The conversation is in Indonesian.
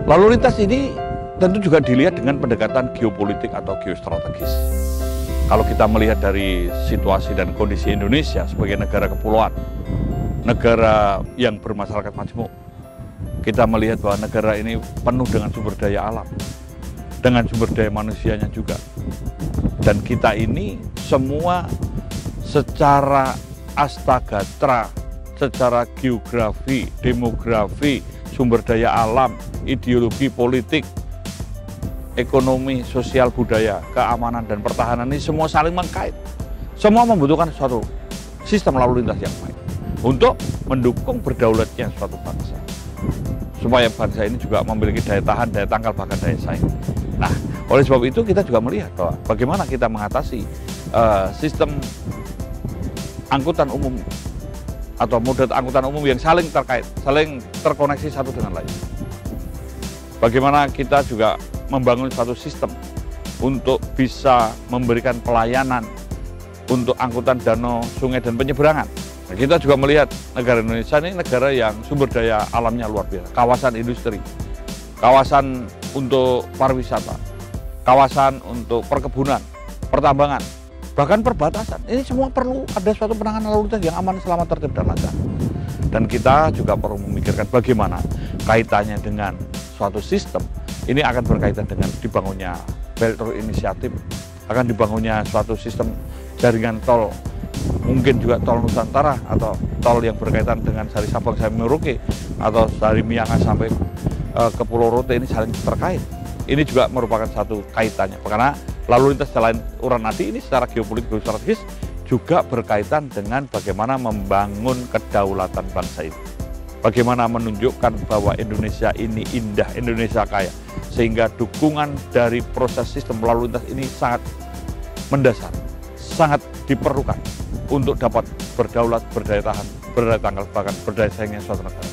Lalu lintas ini tentu juga dilihat dengan pendekatan geopolitik atau geostrategis. Kalau kita melihat dari situasi dan kondisi Indonesia sebagai negara kepulauan, negara yang bermasyarakat majmuk, kita melihat bahwa negara ini penuh dengan sumber daya alam, dengan sumber daya manusianya juga. Dan kita ini semua secara astagatra, secara geografi, demografi, sumber daya alam, ideologi politik, ekonomi, sosial, budaya, keamanan, dan pertahanan ini semua saling mengkait. Semua membutuhkan suatu sistem lalu lintas yang baik untuk mendukung berdaulatnya suatu bangsa. Supaya bangsa ini juga memiliki daya tahan, daya tangkal, bahkan daya saing. Nah, oleh sebab itu kita juga melihat bahwa bagaimana kita mengatasi sistem angkutan umum atau moda angkutan umum yang saling terkait, saling terkoneksi satu dengan lain. Bagaimana kita juga membangun satu sistem untuk bisa memberikan pelayanan untuk angkutan danau, sungai, dan penyeberangan. Nah, kita juga melihat negara Indonesia ini negara yang sumber daya alamnya luar biasa. Kawasan industri, kawasan untuk pariwisata, kawasan untuk perkebunan, pertambangan, bahkan perbatasan. Ini semua perlu ada suatu penanganan lalu lintas yang aman, selamat, tertib, dan lancar. Dan kita juga perlu memikirkan bagaimana kaitannya dengan suatu sistem. Ini akan berkaitan dengan dibangunnya Belt Road Initiative, akan dibangunnya suatu sistem jaringan tol, mungkin juga tol Nusantara atau tol yang berkaitan dengan dari Sabang sampai Merauke atau dari Miangas sampai ke Pulau Rote, ini saling terkait. Ini juga merupakan satu kaitannya, karena lalu lintas jalan Uranadi ini secara geopolitik geostrategis juga berkaitan dengan bagaimana membangun kedaulatan bangsa ini. Bagaimana menunjukkan bahwa Indonesia ini indah, Indonesia kaya, sehingga dukungan dari proses sistem lalu lintas ini sangat mendasar, sangat diperlukan untuk dapat berdaulat, berdaya tahan, berdaya tangkal, bahkan berdaya saingnya suatu negara.